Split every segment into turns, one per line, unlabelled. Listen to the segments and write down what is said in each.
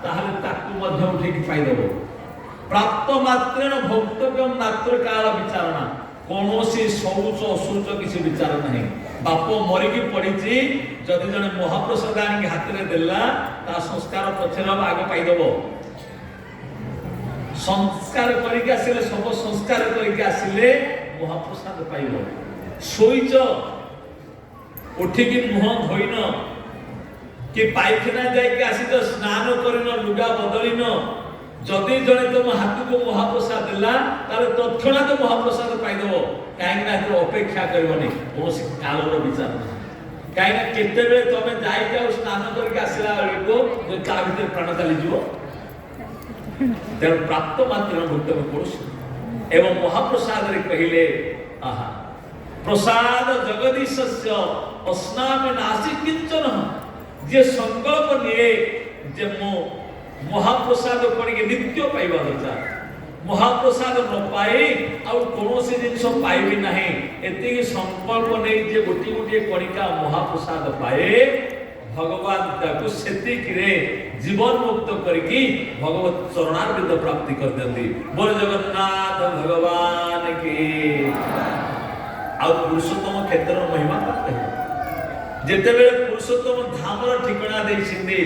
ताहले ताकु मध्य उठेकी पाइदब प्राप्त मात्रेण भोक्तव्यम नात्र काल विचारणा कोनोसी शौच अशौच किसी विचार नहीं बाप मरिकी पड़ी जदि जने महाप्रसाद आनिक हाथ में देला ता संस्कार पछर आग पाइदब संस्कार करके आसिले सब संस्कार करके आसिले महाप्रसाद पाइब सोईच उठिकी मुह धोइन कि पाइखाना जाइके आसी तो स्नान करिन लुगा बदलिन जदि जने तुम हाथ को महाप्रसाद देला ताले तत्क्षणा तो महाप्रसाद पाइदब कहीं अपेक्षा करबनी कौन कालर विचार कहीं केते बेले तुम जाइके स्नान करके आसला बेलको जो ता भीतर प्राण चली जीव तेणु प्राप्त मात्र भुक्त में पड़ोस एवं महाप्रसाद रे कहिले आहा प्रसाद जगदीशस्य अस्नाम नासी किंचन जे संकल्प लिए जे मो महाप्रसाद पड़े नित्य पाइबा दरकार महाप्रसाद न पाए आउ कौन जिनस पाइबी ना एति संकल्प नहीं जे गोटी गोटी कणिका महाप्रसाद पाए भगवान ताकू सेतिकिरे जीवन मुक्त करके भगवत चरणारविंद प्राप्ति कर देंदी बोल जगन्नाथ भगवान की आउ पुरुषोत्तम क्षेत्र महिमा करते हैं जेते बेले पुरुषोत्तम धामर ठिकाना देछिंदी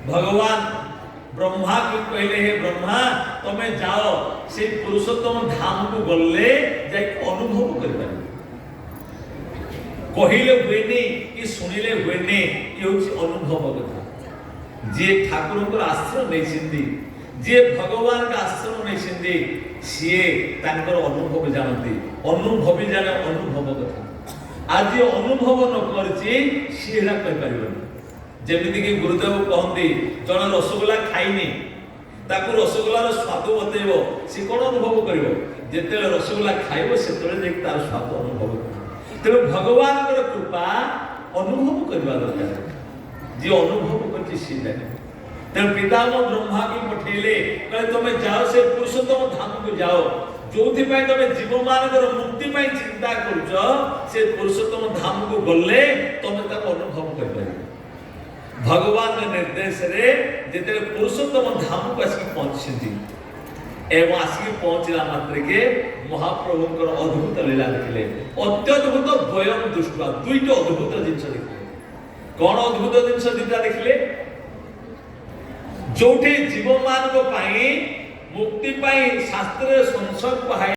भगवान ब्रह्मा को कहले हे ब्रह्मा तमे जाओ से पुरुषोत्तम धाम को गले जाय अनुभव कर पारे कहिले हुएनी कि सुनिले हुएनी ये होछि अनुभव कथा जे ठाकुर को आश्रय नै सिंधी जे भगवान का आश्रय नै सिंधी सिए तांकर अनुभव जानती अनुभवी जाने अनुभव कथा आज अनुभव न करछि सिएला कहि परिबनी जेमिति कि गुरुदेव कहंती जण रसगोल्ला खाइनी ताकू रसगोल्लार स्वाद बतेइबो से कोन अनुभव करिवो जेते रसगोल्ला खाइबो सेतले देख तार स्वाद अनुभव तेणु भगवान कृपा अनुभव करवा दरकार जे अनुभव करछि से जाने तेणु पितामह ब्रह्मा की पठेले कहे तुम जाओ से पुरुषोत्तम धाम को जाओ जोथि पय तुम जीव मानकर मुक्ति पय चिंता करूछ से पुरुषोत्तम धाम को गले तुम ताको अनुभव कर पाइबो भगवान के निर्देश रे जेते पुरुषोत्तम धाम को आसी पहुंचती एवं आसी पहुंचला मात्र के महाप्रभुकर अद्भुत लीला देखले अत्यद्भुत द्वयम दृष्टा दुईटा अद्भुत जिंस देखले कौन अद्भुत जिंस दुईटा देखले जोठी जीव मान को पाई मुक्ति पाई शास्त्र संसर्ग